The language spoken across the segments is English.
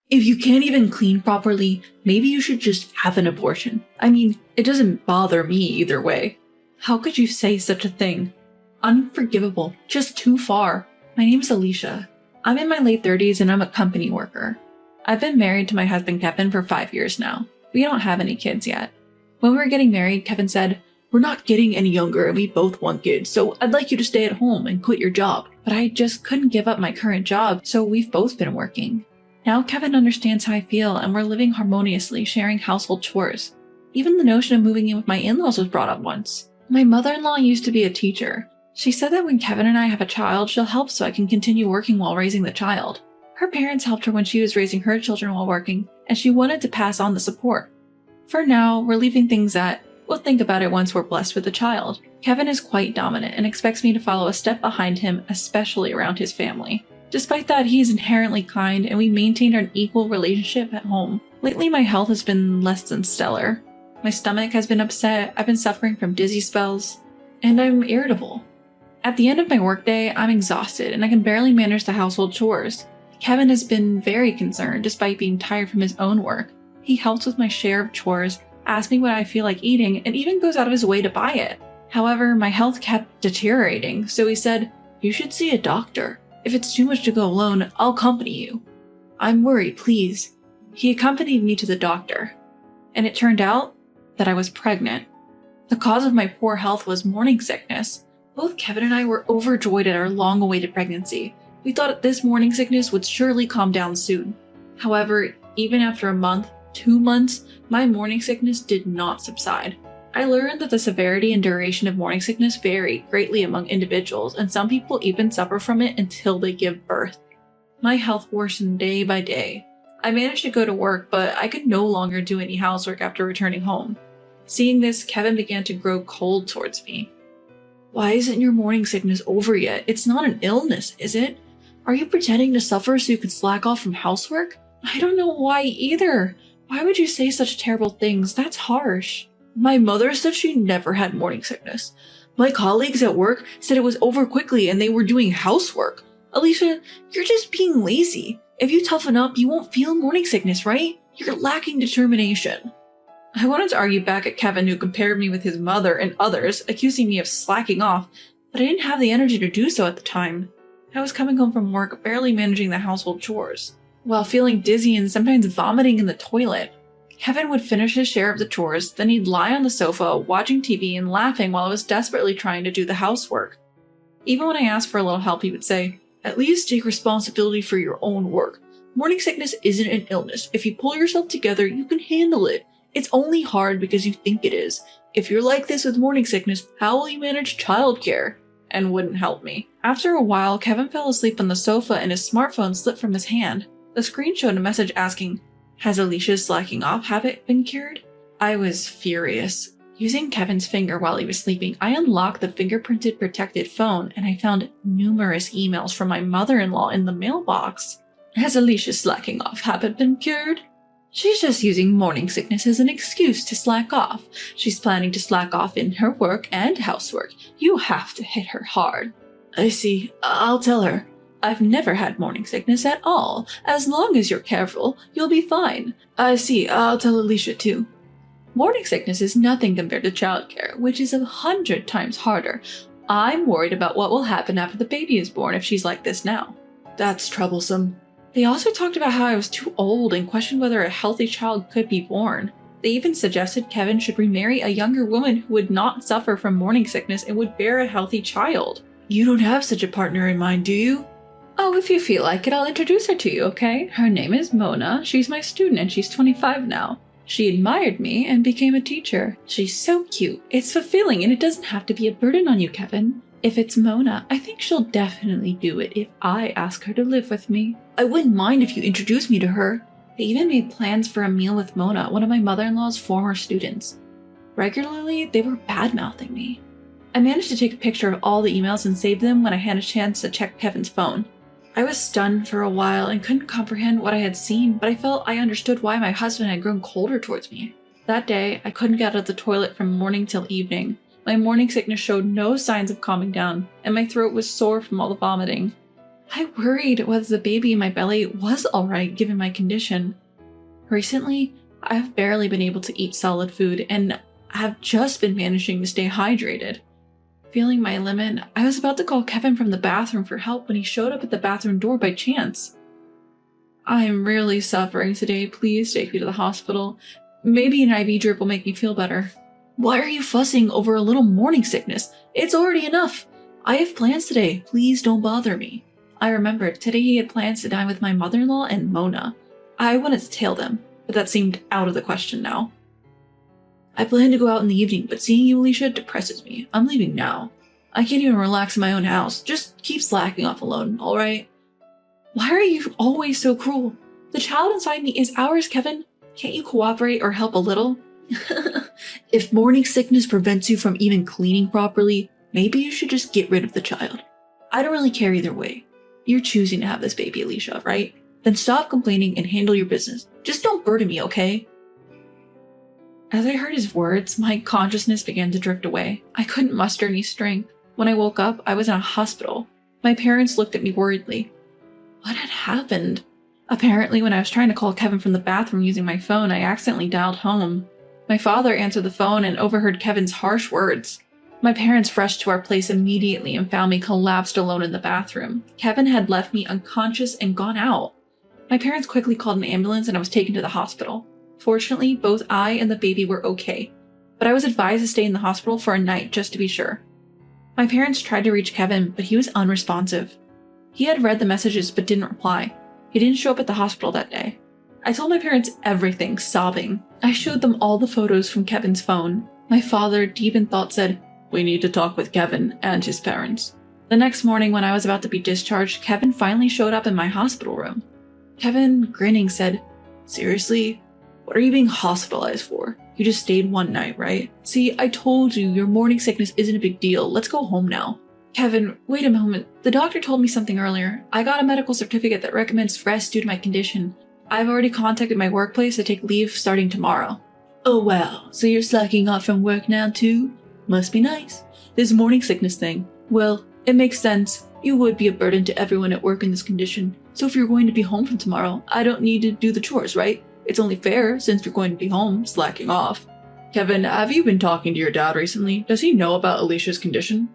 If you can't even clean properly, maybe you should just have an abortion. I mean, it doesn't bother me either way. How could you say such a thing? Unforgivable, just too far. My name's Alicia. I'm in my late 30s and I'm a company worker. I've been married to my husband Kevin for 5 years now. We don't have any kids yet. When we were getting married, Kevin said, "We're not getting any younger and we both want kids, so I'd like you to stay at home and quit your job." But I just couldn't give up my current job, so we've both been working. Now Kevin understands how I feel and we're living harmoniously, sharing household chores. Even the notion of moving in with my in-laws was brought up once. My mother-in-law used to be a teacher. She said that when Kevin and I have a child, she'll help so I can continue working while raising the child. Her parents helped her when she was raising her children while working, and she wanted to pass on the support. For now, we're leaving things at, we'll think about it once we're blessed with a child. Kevin is quite dominant and expects me to follow a step behind him, especially around his family. Despite that, he is inherently kind and we maintained an equal relationship at home. Lately, my health has been less than stellar. My stomach has been upset, I've been suffering from dizzy spells, and I'm irritable. At the end of my workday, I'm exhausted and I can barely manage the household chores. Kevin has been very concerned despite being tired from his own work. He helps with my share of chores, asks me what I feel like eating, and even goes out of his way to buy it. However, my health kept deteriorating, so he said, "You should see a doctor. If it's too much to go alone, I'll accompany you. I'm worried, please." He accompanied me to the doctor, and it turned out that I was pregnant. The cause of my poor health was morning sickness. Both Kevin and I were overjoyed at our long-awaited pregnancy. We thought this morning sickness would surely calm down soon. However, even after a month, 2 months, my morning sickness did not subside. I learned that the severity and duration of morning sickness vary greatly among individuals, and some people even suffer from it until they give birth. My health worsened day by day. I managed to go to work, but I could no longer do any housework after returning home. Seeing this, Kevin began to grow cold towards me. "Why isn't your morning sickness over yet? It's not an illness, is it? Are you pretending to suffer so you could slack off from housework?" "I don't know why either. Why would you say such terrible things? That's harsh." "My mother said she never had morning sickness. My colleagues at work said it was over quickly and they were doing housework. Alicia, you're just being lazy. If you toughen up, you won't feel morning sickness, right? You're lacking determination." I wanted to argue back at Kevin, who compared me with his mother and others, accusing me of slacking off, but I didn't have the energy to do so at the time. I was coming home from work, barely managing the household chores, while feeling dizzy and sometimes vomiting in the toilet. Kevin would finish his share of the chores, then he'd lie on the sofa, watching TV and laughing while I was desperately trying to do the housework. Even when I asked for a little help, he would say, "At least take responsibility for your own work. Morning sickness isn't an illness. If you pull yourself together, you can handle it. It's only hard because you think it is. If you're like this with morning sickness, how will you manage childcare?" And wouldn't help me. After a while, Kevin fell asleep on the sofa and his smartphone slipped from his hand. The screen showed a message asking, "Has Alicia's slacking off habit been cured?" I was furious. Using Kevin's finger while he was sleeping, I unlocked the fingerprinted protected phone and I found numerous emails from my mother-in-law in the mailbox. "Has Alicia's slacking off habit been cured? She's just using morning sickness as an excuse to slack off. She's planning to slack off in her work and housework. You have to hit her hard." "I see. I'll tell her. I've never had morning sickness at all. As long as you're careful, you'll be fine." "I see. I'll tell Alicia too." Morning sickness is nothing compared to childcare, which is 100 times harder. I'm worried about what will happen after the baby is born if she's like this now. That's troublesome. They also talked about how I was too old and questioned whether a healthy child could be born. They even suggested Kevin should remarry a younger woman who would not suffer from morning sickness and would bear a healthy child. "You don't have such a partner in mind, do you?" "Oh, if you feel like it, I'll introduce her to you, okay? Her name is Mona. She's my student and she's 25 now. She admired me and became a teacher. She's so cute. It's fulfilling and it doesn't have to be a burden on you, Kevin. If it's Mona, I think she'll definitely do it if I ask her to live with me. I wouldn't mind if you introduced me to her." They even made plans for a meal with Mona, one of my mother-in-law's former students. Regularly, they were bad-mouthing me. I managed to take a picture of all the emails and save them when I had a chance to check Kevin's phone. I was stunned for a while and couldn't comprehend what I had seen, but I felt I understood why my husband had grown colder towards me. That day, I couldn't get out of the toilet from morning till evening. My morning sickness showed no signs of calming down, and my throat was sore from all the vomiting. I worried whether the baby in my belly was alright given my condition. Recently, I've barely been able to eat solid food and have just been managing to stay hydrated. Feeling my limit, I was about to call Kevin from the bathroom for help when he showed up at the bathroom door by chance. I'm really suffering today. Please take me to the hospital. Maybe an IV drip will make me feel better. Why are you fussing over a little morning sickness? It's already enough. I have plans today. Please don't bother me. I remembered today he had plans to dine with my mother-in-law and Mona. I wanted to tail them, but that seemed out of the question now. I plan to go out in the evening, but seeing you, Alicia, depresses me. I'm leaving now. I can't even relax in my own house. Just keep slacking off alone, alright? Why are you always so cruel? The child inside me is ours, Kevin. Can't you cooperate or help a little? If morning sickness prevents you from even cleaning properly, maybe you should just get rid of the child. I don't really care either way. You're choosing to have this baby, Alicia, right? Then stop complaining and handle your business. Just don't burden me, okay? As I heard his words, my consciousness began to drift away. I couldn't muster any strength. When I woke up, I was in a hospital. My parents looked at me worriedly. What had happened? Apparently, when I was trying to call Kevin from the bathroom using my phone, I accidentally dialed home. My father answered the phone and overheard Kevin's harsh words. My parents rushed to our place immediately and found me collapsed alone in the bathroom. Kevin had left me unconscious and gone out. My parents quickly called an ambulance and I was taken to the hospital. Fortunately, both I and the baby were okay, but I was advised to stay in the hospital for a night just to be sure. My parents tried to reach Kevin, but he was unresponsive. He had read the messages but didn't reply. He didn't show up at the hospital that day. I told my parents everything, sobbing. I showed them all the photos from Kevin's phone. My father, deep in thought, said, "We need to talk with Kevin and his parents." The next morning, when I was about to be discharged, Kevin finally showed up in my hospital room. Kevin, grinning, said, "Seriously? What are you being hospitalized for? You just stayed one night, right? See, I told you your morning sickness isn't a big deal. Let's go home now." Kevin, wait a moment. The doctor told me something earlier. I got a medical certificate that recommends rest due to my condition. I've already contacted my workplace to take leave starting tomorrow. Oh wow, so you're slacking off from work now too? Must be nice. This morning sickness thing. Well, it makes sense. You would be a burden to everyone at work in this condition. So if you're going to be home from tomorrow, I don't need to do the chores, right? It's only fair since you're going to be home, slacking off. Kevin, have you been talking to your dad recently? Does he know about Alicia's condition?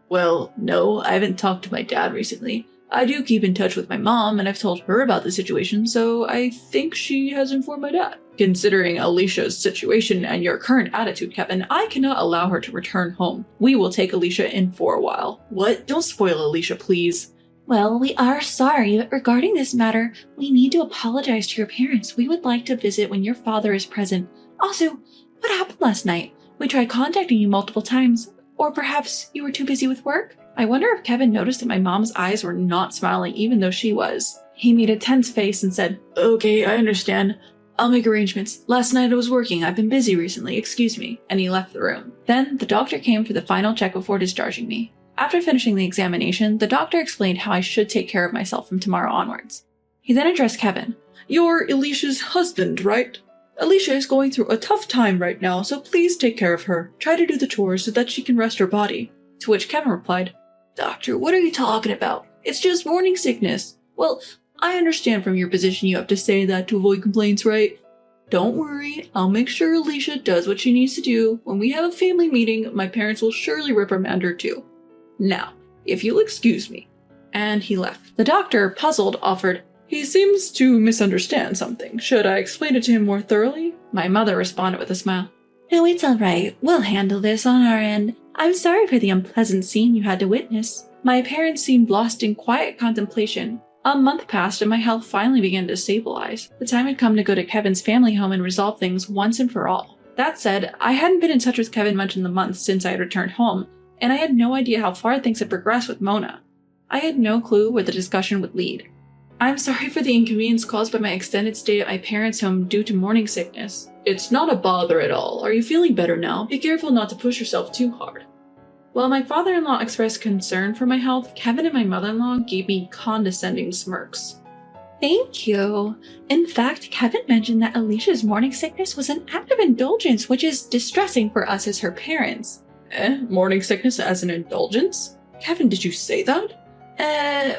Well, no, I haven't talked to my dad recently. I do keep in touch with my mom, and I've told her about the situation, so I think she has informed my dad. Considering Alicia's situation and your current attitude, Kevin, I cannot allow her to return home. We will take Alicia in for a while. What? Don't spoil Alicia, please. Well, we are sorry, but regarding this matter, we need to apologize to your parents. We would like to visit when your father is present. Also, what happened last night? We tried contacting you multiple times. Or perhaps you were too busy with work? I wonder if Kevin noticed that my mom's eyes were not smiling even though she was. He made a tense face and said, "Okay, I understand. I'll make arrangements. Last night I was working. I've been busy recently. Excuse me." And he left the room. Then the doctor came for the final check before discharging me. After finishing the examination, the doctor explained how I should take care of myself from tomorrow onwards. He then addressed Kevin. "You're Alicia's husband, right? Alicia is going through a tough time right now, so please take care of her. Try to do the chores so that she can rest her body." To which Kevin replied, "Doctor, what are you talking about? It's just morning sickness." Well, I understand from your position you have to say that to avoid complaints, right? Don't worry, I'll make sure Alicia does what she needs to do. When we have a family meeting, my parents will surely reprimand her too. Now, if you'll excuse me. And he left. The doctor, puzzled, offered, "He seems to misunderstand something. Should I explain it to him more thoroughly?" My mother responded with a smile. "No, it's all right. We'll handle this on our end. I'm sorry for the unpleasant scene you had to witness." My parents seemed lost in quiet contemplation. A month passed and my health finally began to stabilize. The time had come to go to Kevin's family home and resolve things once and for all. That said, I hadn't been in touch with Kevin much in the months since I had returned home, and I had no idea how far things had progressed with Mona. I had no clue where the discussion would lead. I'm sorry for the inconvenience caused by my extended stay at my parents' home due to morning sickness. It's not a bother at all. Are you feeling better now? Be careful not to push yourself too hard. While my father-in-law expressed concern for my health, Kevin and my mother-in-law gave me condescending smirks. Thank you. In fact, Kevin mentioned that Alicia's morning sickness was an act of indulgence, which is distressing for us as her parents. Morning sickness as an indulgence? Kevin, did you say that?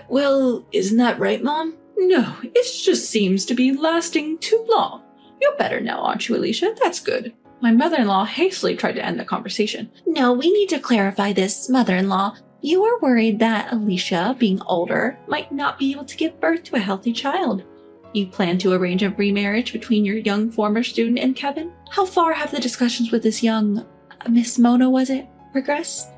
Well, isn't that right, Mom? No, it just seems to be lasting too long. You're better now, aren't you, Alicia? That's good. My mother-in-law hastily tried to end the conversation. No, we need to clarify this, mother-in-law. You are worried that Alicia, being older, might not be able to give birth to a healthy child. You plan to arrange a remarriage between your young former student and Kevin? How far have the discussions with this young Miss Mona, was it, progressed?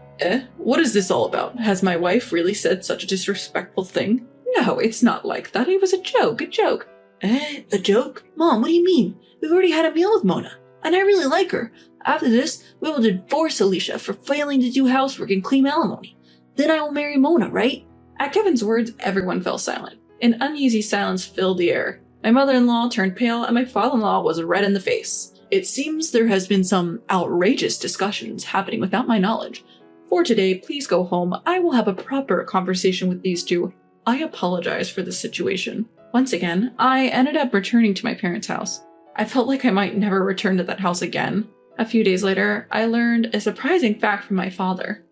What is this all about? Has my wife really said such a disrespectful thing? No, it's not like that. It was a joke. A joke? Mom, what do you mean? We've already had a meal with Mona, and I really like her. After this, we will divorce Alicia for failing to do housework and claim alimony. Then I will marry Mona, right? At Kevin's words, everyone fell silent. An uneasy silence filled the air. My mother-in-law turned pale, and my father-in-law was red in the face. It seems there has been some outrageous discussions happening without my knowledge. For today, please go home. I will have a proper conversation with these two. I apologize for the situation. Once again, I ended up returning to my parents' house. I felt like I might never return to that house again. A few days later, I learned a surprising fact from my father.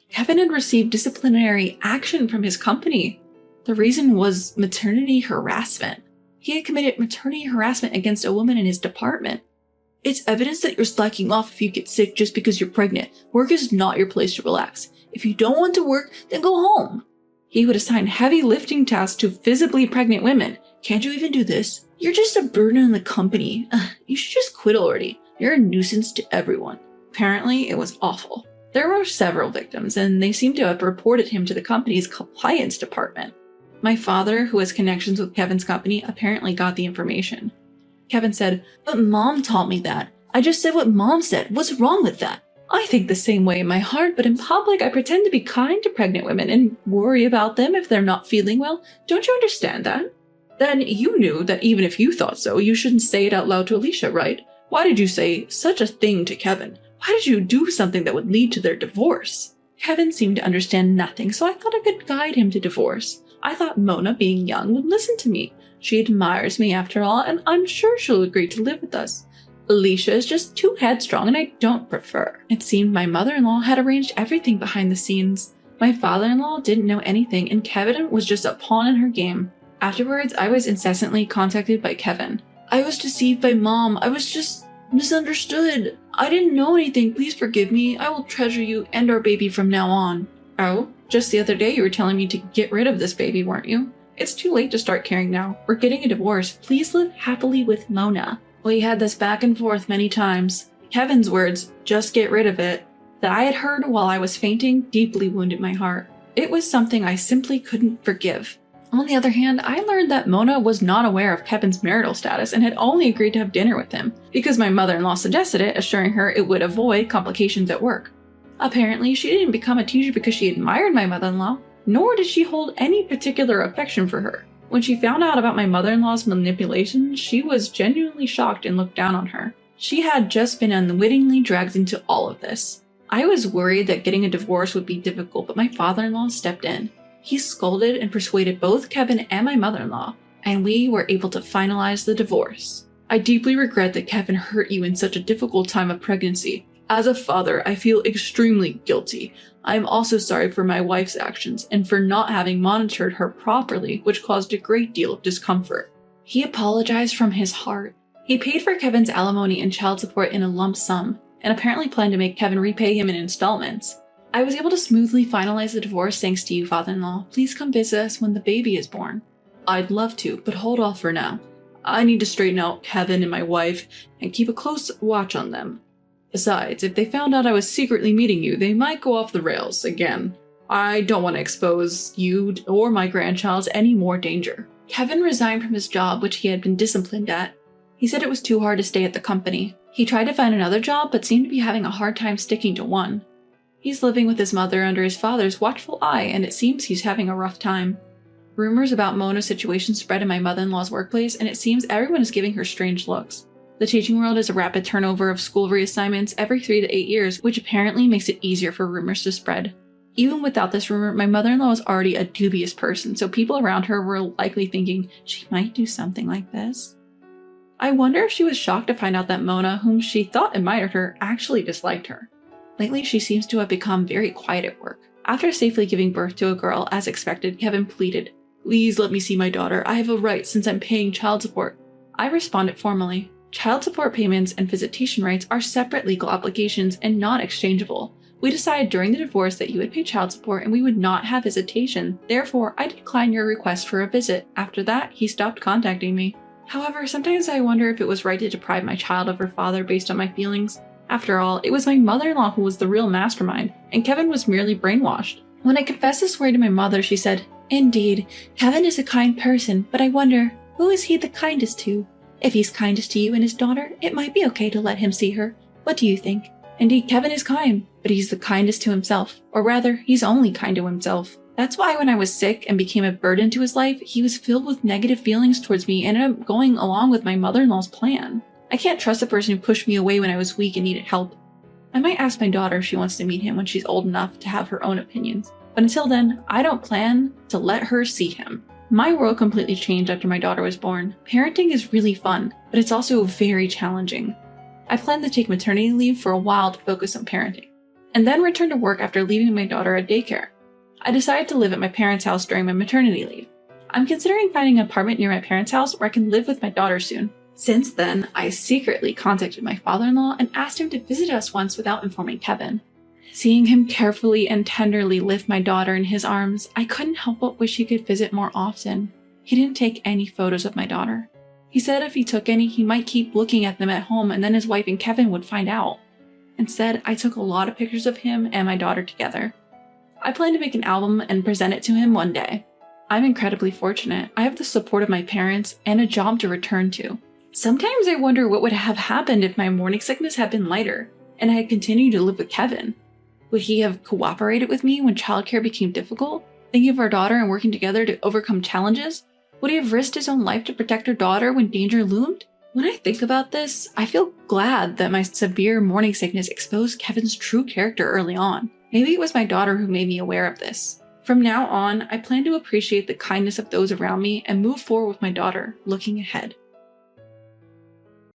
Kevin had received disciplinary action from his company. The reason was maternity harassment. He had committed maternity harassment against a woman in his department. It's evidence that you're slacking off if you get sick just because you're pregnant. Work is not your place to relax. If you don't want to work, then go home. He would assign heavy lifting tasks to visibly pregnant women. Can't you even do this? You're just a burden on the company. You should just quit already. You're a nuisance to everyone. Apparently, it was awful. There were several victims, and they seemed to have reported him to the company's compliance department. My father, who has connections with Kevin's company, apparently got the information. Kevin said, "But Mom taught me that. I just said what Mom said. What's wrong with that? I think the same way in my heart, but in public I pretend to be kind to pregnant women and worry about them if they're not feeling well. Don't you understand that?" Then you knew that even if you thought so, you shouldn't say it out loud to Alicia, right? Why did you say such a thing to Kevin? Why did you do something that would lead to their divorce? Kevin seemed to understand nothing, so I thought I could guide him to divorce. I thought Mona, being young, would listen to me. She admires me after all, and I'm sure she'll agree to live with us. Alicia is just too headstrong, and I don't prefer. It seemed my mother-in-law had arranged everything behind the scenes. My father-in-law didn't know anything, and Kevin was just a pawn in her game. Afterwards, I was incessantly contacted by Kevin. I was deceived by Mom. I was just misunderstood. I didn't know anything. Please forgive me. I will treasure you and our baby from now on. Oh, just the other day you were telling me to get rid of this baby, weren't you? It's too late to start caring now. We're getting a divorce. Please live happily with Mona. We had this back and forth many times. Kevin's words, "just get rid of it," that I had heard while I was fainting deeply wounded my heart. It was something I simply couldn't forgive. On the other hand, I learned that Mona was not aware of Kevin's marital status and had only agreed to have dinner with him because my mother-in-law suggested it, assuring her it would avoid complications at work. Apparently, she didn't become a teacher because she admired my mother-in-law, nor did she hold any particular affection for her. When she found out about my mother-in-law's manipulation, she was genuinely shocked and looked down on her. She had just been unwittingly dragged into all of this. I was worried that getting a divorce would be difficult, but my father-in-law stepped in. He scolded and persuaded both Kevin and my mother-in-law, and we were able to finalize the divorce. I deeply regret that Kevin hurt you in such a difficult time of pregnancy. As a father, I feel extremely guilty. I am also sorry for my wife's actions and for not having monitored her properly, which caused a great deal of discomfort. He apologized from his heart. He paid for Kevin's alimony and child support in a lump sum, and apparently planned to make Kevin repay him in installments. I was able to smoothly finalize the divorce thanks to you, father-in-law. Please come visit us when the baby is born. I'd love to, but hold off for now. I need to straighten out Kevin and my wife and keep a close watch on them. Besides, if they found out I was secretly meeting you, they might go off the rails again. I don't want to expose you or my grandchild to any more danger. Kevin resigned from his job, which he had been disciplined at. He said it was too hard to stay at the company. He tried to find another job, but seemed to be having a hard time sticking to one. He's living with his mother under his father's watchful eye, and it seems he's having a rough time. Rumors about Mona's situation spread in my mother-in-law's workplace, and it seems everyone is giving her strange looks. The teaching world is a rapid turnover of school reassignments every 3 to 8 years, which apparently makes it easier for rumors to spread. Even without this rumor, my mother-in-law was already a dubious person, so people around her were likely thinking she might do something like this. I wonder if she was shocked to find out that Mona, whom she thought admired her, actually disliked her. Lately, she seems to have become very quiet at work. After safely giving birth to a girl as expected, Kevin pleaded, "Please let me see my daughter. I have a right since I'm paying child support." I responded formally. Child support payments and visitation rights are separate legal obligations and not exchangeable. We decided during the divorce that you would pay child support and we would not have visitation. Therefore, I declined your request for a visit. After that, he stopped contacting me. However, sometimes I wonder if it was right to deprive my child of her father based on my feelings. After all, it was my mother-in-law who was the real mastermind, and Kevin was merely brainwashed. When I confessed this story to my mother, she said, "Indeed, Kevin is a kind person, but I wonder, who is he the kindest to? If he's kindest to you and his daughter, it might be okay to let him see her. What do you think?" Indeed, Kevin is kind, but he's the kindest to himself. Or rather, he's only kind to himself. That's why when I was sick and became a burden to his life, he was filled with negative feelings towards me and ended up going along with my mother-in-law's plan. I can't trust a person who pushed me away when I was weak and needed help. I might ask my daughter if she wants to meet him when she's old enough to have her own opinions. But until then, I don't plan to let her see him. My world completely changed after my daughter was born. Parenting is really fun, but it's also very challenging. I plan to take maternity leave for a while to focus on parenting, and then return to work after leaving my daughter at daycare. I decided to live at my parents' house during my maternity leave. I'm considering finding an apartment near my parents' house where I can live with my daughter soon. Since then, I secretly contacted my father-in-law and asked him to visit us once without informing Kevin. Seeing him carefully and tenderly lift my daughter in his arms, I couldn't help but wish he could visit more often. He didn't take any photos of my daughter. He said if he took any, he might keep looking at them at home and then his wife and Kevin would find out. Instead, I took a lot of pictures of him and my daughter together. I plan to make an album and present it to him one day. I'm incredibly fortunate. I have the support of my parents and a job to return to. Sometimes I wonder what would have happened if my morning sickness had been lighter and I had continued to live with Kevin. Would he have cooperated with me when childcare became difficult, thinking of our daughter and working together to overcome challenges? Would he have risked his own life to protect our daughter when danger loomed? When I think about this, I feel glad that my severe morning sickness exposed Kevin's true character early on. Maybe it was my daughter who made me aware of this. From now on, I plan to appreciate the kindness of those around me and move forward with my daughter, looking ahead.